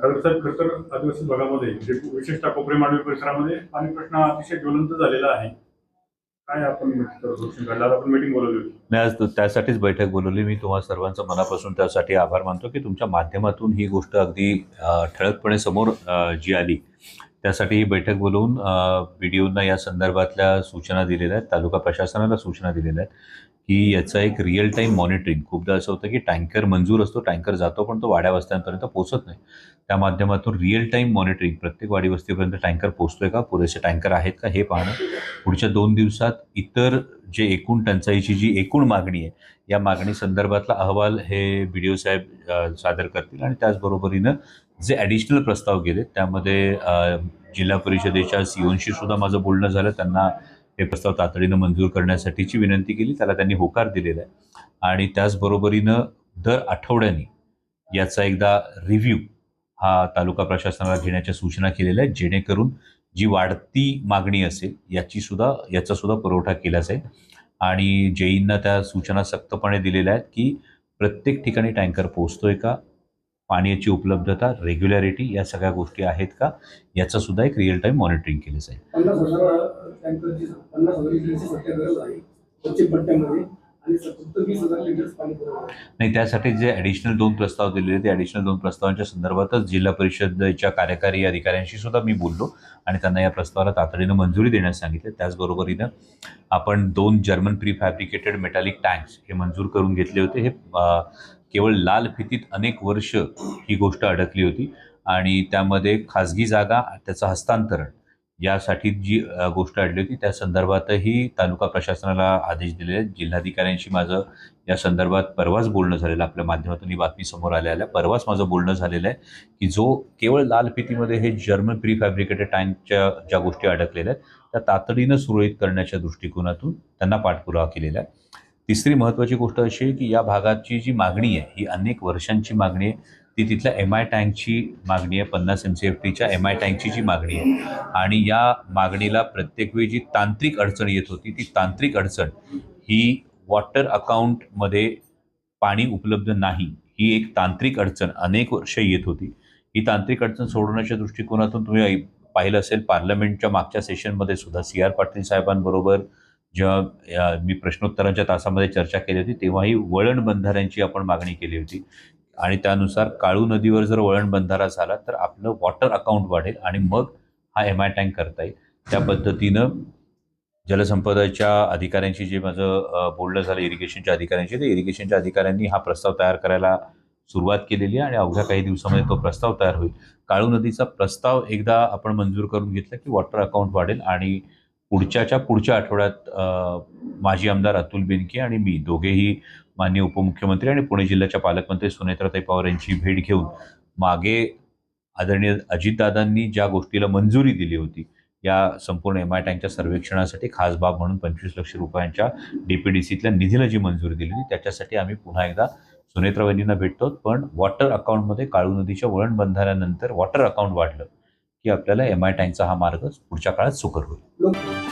खडकसाहेब खरतर आदिवासी भागामध्ये जे विशेषतः कोपरे मांडवी परिसरामध्ये पाणी प्रश्न अतिशय ज्वलंत झालेला आहे. काय आपण आपण मीटिंग बोलवली होती. नाही, आज त्यासाठीच बैठक बोलवली. मी तुम्हा सर्वांचं मनापासून त्यासाठी आभार मानतो की तुमच्या माध्यमातून ही गोष्ट अगदी ठळकपणे समोर जी आली, त्यासाठी ही बैठक बोलवून व्हिडिओना या संदर्भातल्या सूचना दिलेल्या आहेत, तालुका प्रशासनाला सूचना दिलेल्या आहेत की याचा एक रिअल टाईम मॉनिटरिंग. खूपदा असं होतं की टँकर मंजूर असतो, टँकर जातो, पण तो वाड्या वस्त्यांपर्यंत पोहोचत नाही. त्या माध्यमातून रिअल टाईम मॉनिटरिंग, प्रत्येक वाडी वस्तीपर्यंत टँकर पोहोचतोय का, पुरेसे टँकर आहेत का, हे पाहणं. पुढच्या 2 दिवसात इतर जे एकूण टंचाईची जी एकूण मागणी आहे, या मागणी संदर्भातला अहवाल हे BDO साहेब सादर करतील. आणि त्याचबरोबरीनं जे ॲडिशनल प्रस्ताव गेले त्यामध्ये जिल्हा परिषदेच्या CEOशी सुद्धा माझं बोलणं झालं. त्यांना हे प्रस्ताव तातडीनं मंजूर करण्यासाठीची विनंती केली, त्याला त्यांनी होकार दिलेला आहे. आणि त्याचबरोबरीनं दर आठवड्यानी याचा एकदा रिव्ह्यू हा तालुका प्रशासनाला घेण्याच्या सूचना केलेल्या आहेत, जेणेकरून जी वाढती मागणी असेल याचा सुद्धा पुरवठा केला जाईल. आणि जेईंना त्या सूचना सक्तपणे दिलेल्या आहेत की प्रत्येक ठिकाणी टँकर पोहोचतोय का, पाण्याची उपलब्धता, रेग्युलॅरिटी, या सगळ्या गोष्टी आहेत का, याचं सुद्धा एक रिअल टाईम मॉनिटरिंग केलं जाईल. 50,000 आणि फक्त 20,000 लिटर्स पाणी पुरवठा नाही, त्यासाठी जे ॲडिशनल 2 प्रस्ताव दिलेले, ते ॲडिशनल 2 प्रस्तावांच्या संदर्भातच जिल्हा परिषदेच्या कार्यकारी अधिकाऱ्यांशी सुद्धा मी बोललो आणि त्यांना या प्रस्तावाला तातडीनं मंजुरी देण्यास सांगितलं. त्याचबरोबरीनं आपण 2 German pre fabricated metallic tanks हे मंजूर करून घेतले होते. हे केवळ लाल फितीत अनेक वर्ष ही गोष्ट अडकली होती आणि त्यामध्ये खाजगी जागा, त्याचं हस्तांतरण यासाठी जी गोष्ट अडली होती, त्या संदर्भातही तालुका प्रशासनाला आदेश दिलेले आहेत. जिल्हाधिकाऱ्यांशी माझं या संदर्भात परवाच बोलणं झालेलं, आपल्या माध्यमातून ही बातमी समोर आल्या परवाच माझं बोलणं झालेलं आहे की जो केवळ लाल फितीमध्ये हे जर्मन प्री फॅब्रिकेटेड टँकच्या ज्या गोष्टी अडकलेल्या आहेत, त्या तातडीनं सुरळीत करण्याच्या दृष्टिकोनातून त्यांना पाठपुरावा केलेला आहे. तिसरी महत्त्वाची गोष्ट अशी आहे की या भागाची जी मागणी आहे ही अनेक वर्षांची मागणी आहे. ती तिथल्या MI टँकची मागणी आहे, 50 MCFTच्या MI टँकची जी मागणी आहे. आणि या मागणीला प्रत्येक वेळी जी तांत्रिक अडचण येत होती, ती तांत्रिक अडचण ही वॉटर अकाउंटमध्ये पाणी उपलब्ध नाही, ही एक तांत्रिक अडचण अनेक वर्ष येत होती. ही तांत्रिक अडचण सोडवण्याच्या दृष्टिकोनातून तुम्ही पाहिलं असेल, पार्लमेंटच्या मागच्या सेशनमध्ये सुद्धा CR पाटील साहेबांबरोबर जेव्हा मी प्रश्नोत्तरांच्या तासामध्ये चर्चा केली होती, तेव्हाही वळण बंधाऱ्यांची आपण मागणी केली होती. आणि त्यानुसार काळू नदीवर जर वळण बंधारा झाला तर आपलं वॉटर अकाउंट वाढेल आणि मग हा MI टँक करता येईल. त्या पद्धतीनं जलसंपदाच्या अधिकाऱ्यांशी जे माझं बोलणं झालं, इरिगेशनच्या अधिकाऱ्यांशी, तर इरिगेशनच्या अधिकाऱ्यांनी हा प्रस्ताव तयार करायला सुरुवात केलेली आहे आणि अवघ्या काही दिवसामध्ये तो प्रस्ताव तयार होईल. काळू नदीचा प्रस्ताव एकदा आपण मंजूर करून घेतला की वॉटर अकाउंट वाढेल. आणि पुढच्या आठवड्यात माजी आमदार अतुल बेनके आणि मी दोघेही माननीय उपमुख्यमंत्री आणि पुणे जिल्ह्याच्या पालकमंत्री सुनेत्राताई पवार यांची भेट घेऊन मागे आदरणीय अजितदादांनी ज्या गोष्टीला मंजुरी दिली होती, या संपूर्ण MI टँकच्या सर्वेक्षणासाठी खास बाब म्हणून 25 लाख रुपयांच्या DPDCतल्या निधीला जी मंजुरी दिली होती, त्याच्यासाठी आम्ही पुन्हा एकदा सुनेत्रा वहिनींना भेटतो. पण वॉटर अकाउंटमध्ये काळू नदीच्या वळण बंधाऱ्यानंतर वॉटर अकाउंट वाढलं की आपल्याला MI टँकचा हा मार्ग पुढच्या काळात सुकर होईल.